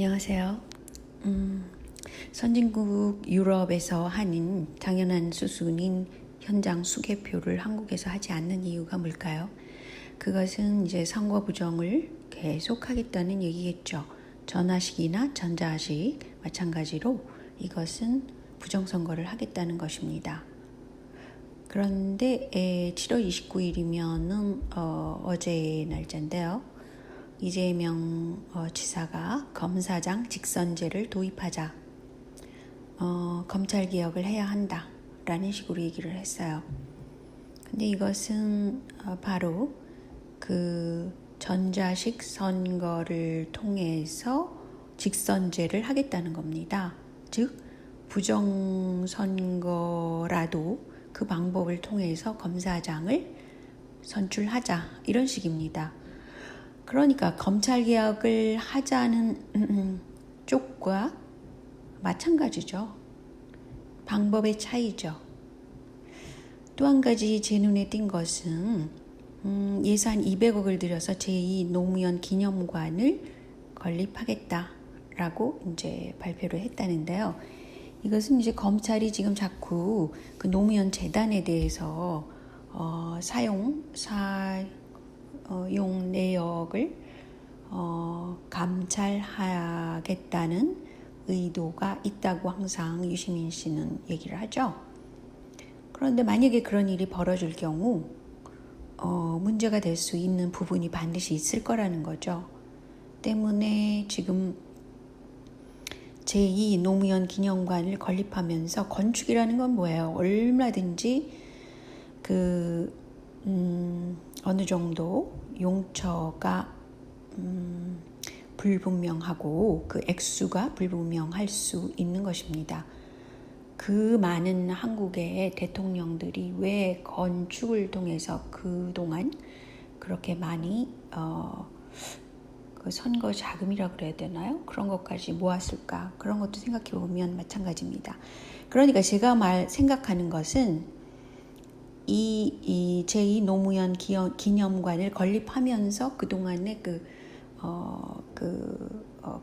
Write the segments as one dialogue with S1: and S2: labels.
S1: 안녕하세요. 선진국 유럽에서 하는 당연한 수순인 현장 수개표를 한국에서 하지 않는 이유가 뭘까요? 그것은 이제 선거 부정을 계속 하겠다는 얘기겠죠. 전화식이나 전자식 마찬가지로 이것은 부정선거를 하겠다는 것입니다. 그런데 7월 29일이면은 어제의 날짜인데요. 이재명 지사가 검사장 직선제를 도입하자, 검찰개혁을 해야 한다라는 식으로 얘기를 했어요. 근데 이것은 바로 그 전자식 선거를 통해서 직선제를 하겠다는 겁니다. 즉 부정선거라도 그 방법을 통해서 검사장을 선출하자, 이런 식입니다. 그러니까 검찰개혁을 하자는 쪽과 마찬가지죠. 방법의 차이죠. 또 한 가지 제 눈에 띈 것은 예산 200억을 들여서 제2 노무현 기념관을 건립하겠다라고 이제 발표를 했다는데요. 이것은 이제 검찰이 지금 자꾸 그 노무현 재단에 대해서 사용 내역을 감찰하겠다는 의도가 있다고 항상 유시민 씨는 얘기를 하죠. 그런데 만약에 그런 일이 벌어질 경우 문제가 될 수 있는 부분이 반드시 있을 거라는 거죠. 때문에 지금 제2 노무현 기념관을 건립하면서, 건축이라는 건 뭐예요? 얼마든지 어느 정도 용처가 불분명하고 그 액수가 불분명할 수 있는 것입니다. 그 많은 한국의 대통령들이 왜 건축을 통해서 그동안 그렇게 많이 그 선거 자금이라고 그래야 되나요? 그런 것까지 모았을까? 그런 것도 생각해 보면 마찬가지입니다. 그러니까 제가 생각하는 것은 이 제2 노무현 기념관을 건립하면서 그동안의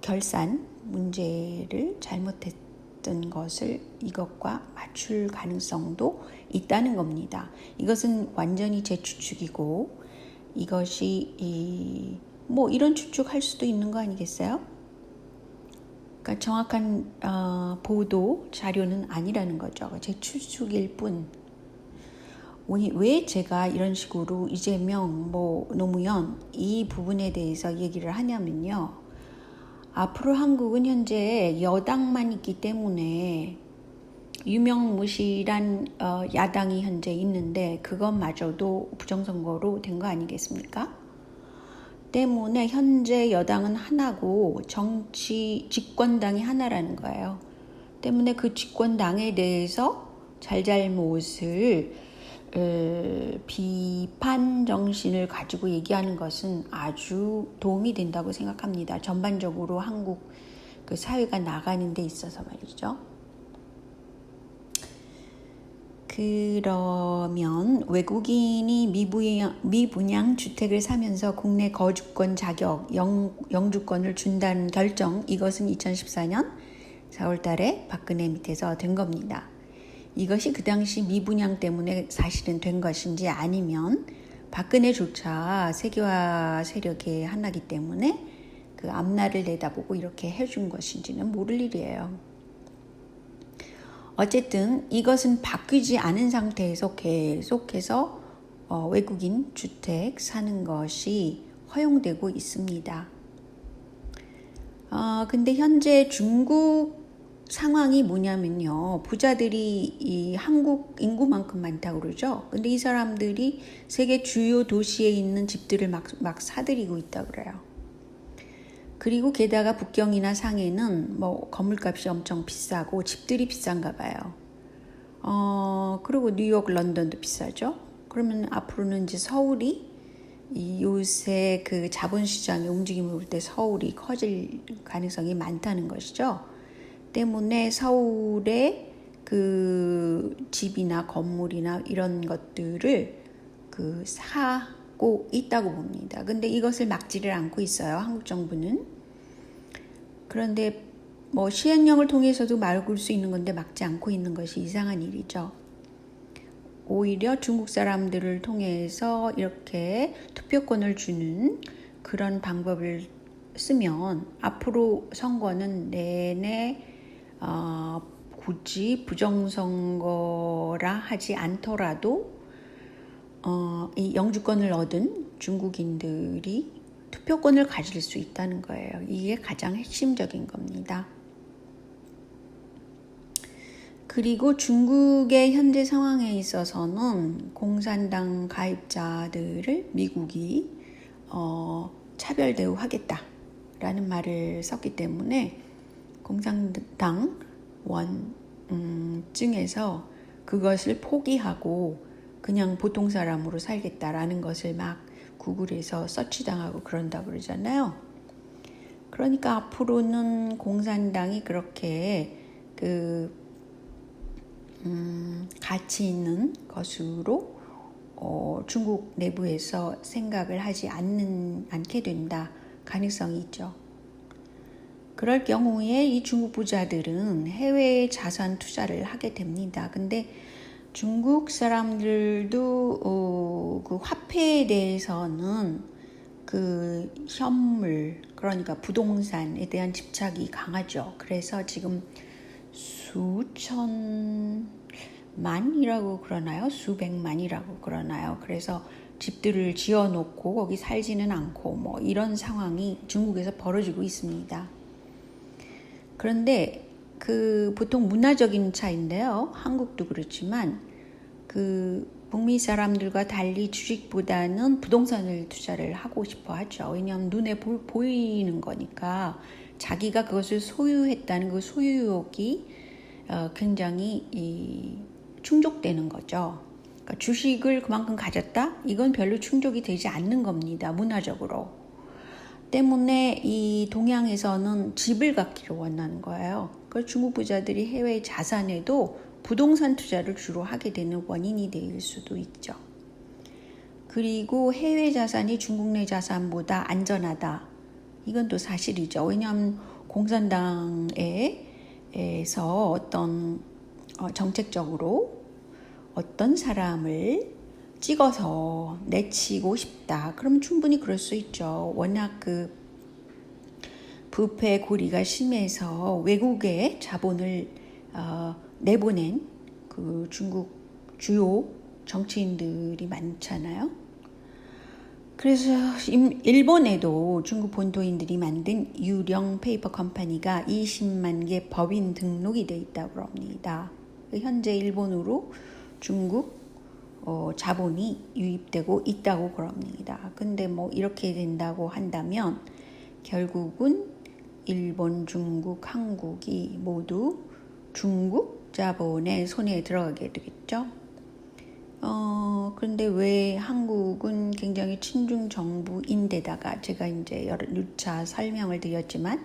S1: 결산 문제를 잘못했던 것을 이것과 맞출 가능성도 있다는 겁니다. 이것은 완전히 제 추측이고, 이것이 이런 추측할 수도 있는 거 아니겠어요? 그러니까 정확한 보도 자료는 아니라는 거죠. 제 추측일 뿐. 왜 제가 이런 식으로 이재명, 노무현 이 부분에 대해서 얘기를 하냐면요. 앞으로 한국은 현재 여당만 있기 때문에 유명무실한 야당이 현재 있는데 그것마저도 부정선거로 된 거 아니겠습니까? 때문에 현재 여당은 하나고 정치 집권당이 하나라는 거예요. 때문에 그 집권당에 대해서 잘잘못을 비판 정신을 가지고 얘기하는 것은 아주 도움이 된다고 생각합니다. 전반적으로 한국 그 사회가 나가는 데 있어서 말이죠. 그러면 외국인이 미분양 주택을 사면서 국내 거주권 자격, 영주권을 준다는 결정, 이것은 2014년 4월 달에 박근혜 밑에서 된 겁니다. 이것이 그 당시 미분양 때문에 사실은 된 것인지, 아니면 박근혜조차 세계화 세력의 하나이기 때문에 그 앞날을 내다보고 이렇게 해준 것인지는 모를 일이에요. 어쨌든 이것은 바뀌지 않은 상태에서 계속해서 외국인 주택 사는 것이 허용되고 있습니다. 근데 현재 중국 상황이 뭐냐면요. 부자들이 이 한국 인구만큼 많다고 그러죠. 근데 이 사람들이 세계 주요 도시에 있는 집들을 막 사들이고 있다고 그래요. 그리고 게다가 북경이나 상해는 건물값이 엄청 비싸고 집들이 비싼가 봐요. 그리고 뉴욕, 런던도 비싸죠. 그러면 앞으로는 이제 서울이 요새 그 자본시장의 움직임을 볼 때 서울이 커질 가능성이 많다는 것이죠. 때문에 서울의 그 집이나 건물이나 이런 것들을 사고 있다고 봅니다. 근데 이것을 막지를 않고 있어요. 한국 정부는. 그런데 뭐 시행령을 통해서도 막을 수 있는 건데 막지 않고 있는 것이 이상한 일이죠. 오히려 중국 사람들을 통해서 이렇게 투표권을 주는 그런 방법을 쓰면 앞으로 선거는 내내 굳이 부정선거라 하지 않더라도 이 영주권을 얻은 중국인들이 투표권을 가질 수 있다는 거예요. 이게 가장 핵심적인 겁니다. 그리고 중국의 현재 상황에 있어서는 공산당 가입자들을 미국이 차별 대우하겠다라는 말을 썼기 때문에 공산당 원증에서 그것을 포기하고 그냥 보통 사람으로 살겠다라는 것을 막 구글에서 서치당하고 그런다고 그러잖아요. 그러니까 앞으로는 공산당이 그렇게 가치 있는 것으로 중국 내부에서 생각을 하지 않게 된다 가능성이 있죠. 그럴 경우에 이 중국 부자들은 해외 자산 투자를 하게 됩니다. 근데 중국 사람들도 그 화폐에 대해서는 그 현물, 그러니까 부동산에 대한 집착이 강하죠. 그래서 지금 수천만이라고 그러나요? 수백만이라고 그러나요? 그래서 집들을 지어놓고 거기 살지는 않고 뭐 이런 상황이 중국에서 벌어지고 있습니다. 그런데 그 보통 문화적인 차이인데요. 한국도 그렇지만 그 북미 사람들과 달리 주식보다는 부동산을 투자를 하고 싶어 하죠. 왜냐하면 눈에 보이는 거니까 자기가 그것을 소유했다는 그 소유욕이 굉장히 충족되는 거죠. 그러니까 주식을 그만큼 가졌다? 이건 별로 충족이 되지 않는 겁니다. 문화적으로. 때문에 이 동양에서는 집을 갖기를 원하는 거예요. 그 중국 부자들이 해외 자산에도 부동산 투자를 주로 하게 되는 원인이 될 수도 있죠. 그리고 해외 자산이 중국 내 자산보다 안전하다. 이건 또 사실이죠. 왜냐하면 공산당에서 어떤 정책적으로 어떤 사람을 찍어서 내치고 싶다. 그럼 충분히 그럴 수 있죠. 워낙 그 부패 고리가 심해서 외국에 자본을 내보낸 그 중국 주요 정치인들이 많잖아요. 그래서 일본에도 중국 본토인들이 만든 유령 페이퍼 컴퍼니가 20만 개 법인 등록이 돼 있다고 합니다. 현재 일본으로 중국 자본이 유입되고 있다고 그럽니다. 근데 뭐 이렇게 된다고 한다면 결국은 일본, 중국, 한국이 모두 중국 자본의 손에 들어가게 되겠죠. 그런데 왜 한국은 굉장히 친중 정부인데다가 제가 이제 여러 누차 설명을 드렸지만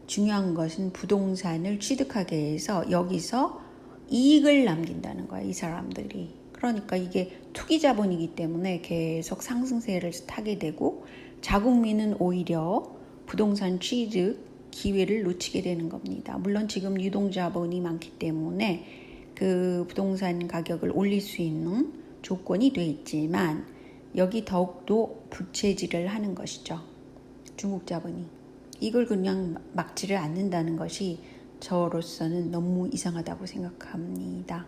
S1: 중요한 것은 부동산을 취득하게 해서 여기서 이익을 남긴다는 거예요. 이 사람들이. 그러니까 이게 투기 자본이기 때문에 계속 상승세를 타게 되고 자국민은 오히려 부동산 취득 기회를 놓치게 되는 겁니다. 물론 지금 유동자본이 많기 때문에 그 부동산 가격을 올릴 수 있는 조건이 돼 있지만 여기 더욱더 부채질을 하는 것이죠. 중국 자본이. 이걸 그냥 막지를 않는다는 것이 저로서는 너무 이상하다고 생각합니다.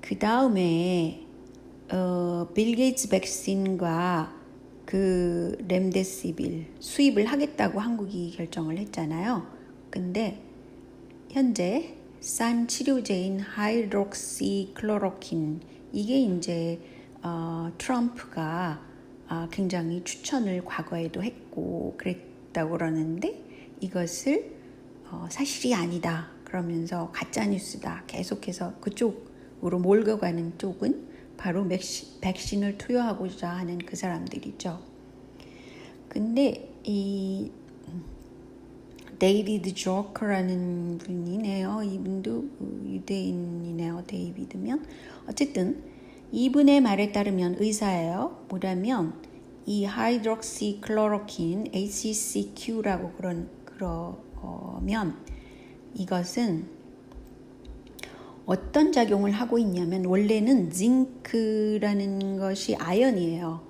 S1: 그 다음에 빌 게이츠 백신과 그 렘데시빌 수입을 하겠다고 한국이 결정을 했잖아요. 근데 현재 싼 치료제인 하이드록시클로로킨 이게 이제 트럼프가 굉장히 추천을 과거에도 했고 그랬다고 그러는데 이것을 사실이 아니다 그러면서 가짜뉴스다 계속해서 그쪽으로 몰려가는 쪽은 바로 백신을 투여하고자 하는 그 사람들이죠. 근데 이 데이비드 조커라는 분이네요. 이분도 유대인이네요. 데이비드면 어쨌든 이분의 말에 따르면 의사예요. 뭐라면 이 하이드록시클로로킨 HCQ라고 그러면 이것은 어떤 작용을 하고 있냐면 원래는 징크라는 것이 아연이에요.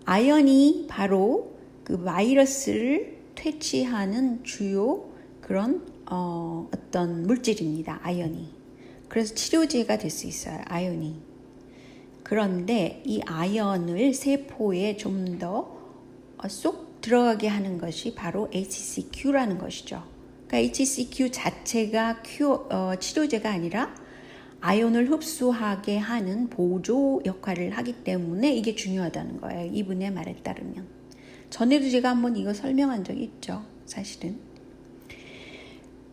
S1: 아연이 바로 그 바이러스를 퇴치하는 주요 그런 어떤 물질입니다. 아연이. 그래서 치료제가 될 수 있어요. 아연이. 그런데 이 아연을 세포에 좀 더 쏙 들어가게 하는 것이 바로 HCQ라는 것이죠. 그러니까 HCQ 자체가 치료제가 아니라 아연을 흡수하게 하는 보조 역할을 하기 때문에 이게 중요하다는 거예요. 이분의 말에 따르면. 전에도 제가 한번 이거 설명한 적이 있죠. 사실은.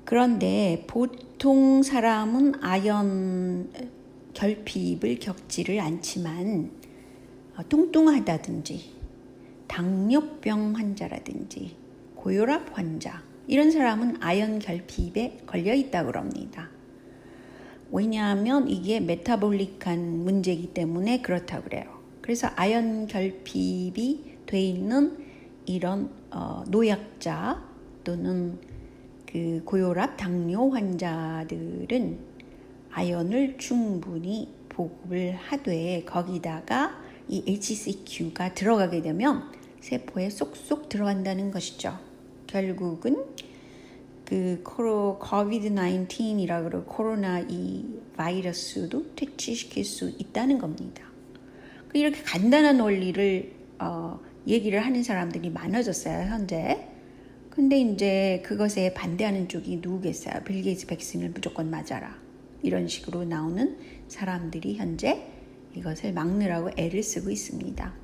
S1: 그런데 보통 사람은 아연 결핍을 겪지를 않지만 뚱뚱하다든지 당뇨병 환자라든지 고혈압 환자 이런 사람은 아연 결핍에 걸려 있다고 합니다. 왜냐하면 이게 메타볼릭한 문제이기 때문에 그렇다고 그래요. 그래서 아연 결핍이 돼 있는 이런 노약자 또는 그 고혈압, 당뇨 환자들은 아연을 충분히 보급을 하되 거기다가 이 HCQ가 들어가게 되면 세포에 쏙쏙 들어간다는 것이죠. 결국은 그 COVID-19이라고 그러고 코로나 이 바이러스도 퇴치시킬 수 있다는 겁니다. 이렇게 간단한 원리를 얘기를 하는 사람들이 많아졌어요, 현재. 근데 이제 그것에 반대하는 쪽이 누구겠어요? 빌 게이츠 백신을 무조건 맞아라. 이런 식으로 나오는 사람들이 현재 이것을 막느라고 애를 쓰고 있습니다.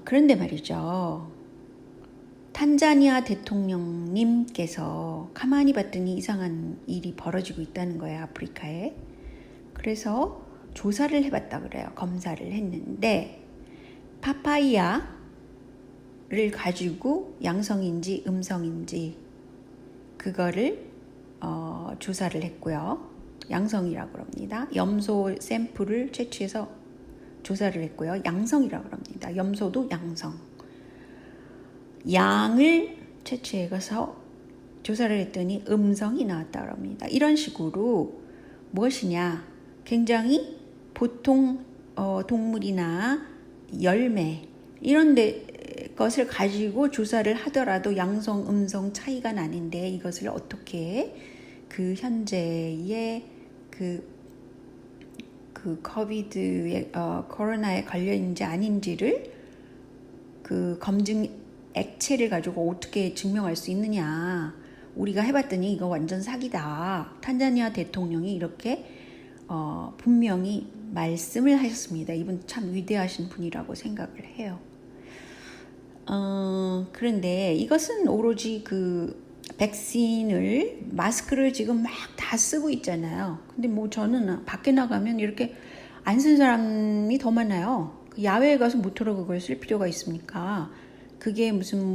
S1: 그런데 말이죠. 탄자니아 대통령님께서 가만히 봤더니 이상한 일이 벌어지고 있다는 거예요, 아프리카에. 그래서 조사를 해봤다 그래요. 검사를 했는데 파파이야를 가지고 양성인지 음성인지 그거를 조사를 했고요. 양성이라고 합니다. 염소 샘플을 채취해서 조사를 했고요. 양성이라고 합니다. 염소도 양성. 양을 채취해서 조사를 했더니 음성이 나왔다고 합니다. 이런 식으로 무엇이냐? 굉장히 보통 동물이나 열매 이런 것을 가지고 조사를 하더라도 양성, 음성 차이가 나는데 이것을 어떻게 그 현재의 그 코비드에 코로나에 걸려 있는지 아닌지를 그 검증 액체를 가지고 어떻게 증명할 수 있느냐. 우리가 해봤더니 이거 완전 사기다. 탄자니아 대통령이 이렇게 분명히 말씀을 하셨습니다. 이분 참 위대하신 분이라고 생각을 해요. 그런데 이것은 오로지 그 백신을 마스크를 지금 막 다 쓰고 있잖아요. 근데 뭐 저는 밖에 나가면 이렇게 안 쓴 사람이 더 많아요. 야외에 가서 모터로 그걸 쓸 필요가 있습니까? 그게 무슨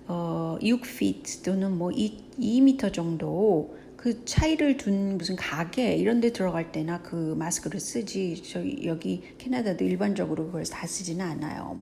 S1: 6feet 또는 2m 정도 그 차이를 둔 무슨 가게 이런 데 들어갈 때나 그 마스크를 쓰지. 여기 캐나다도 일반적으로 그걸 다 쓰지는 않아요.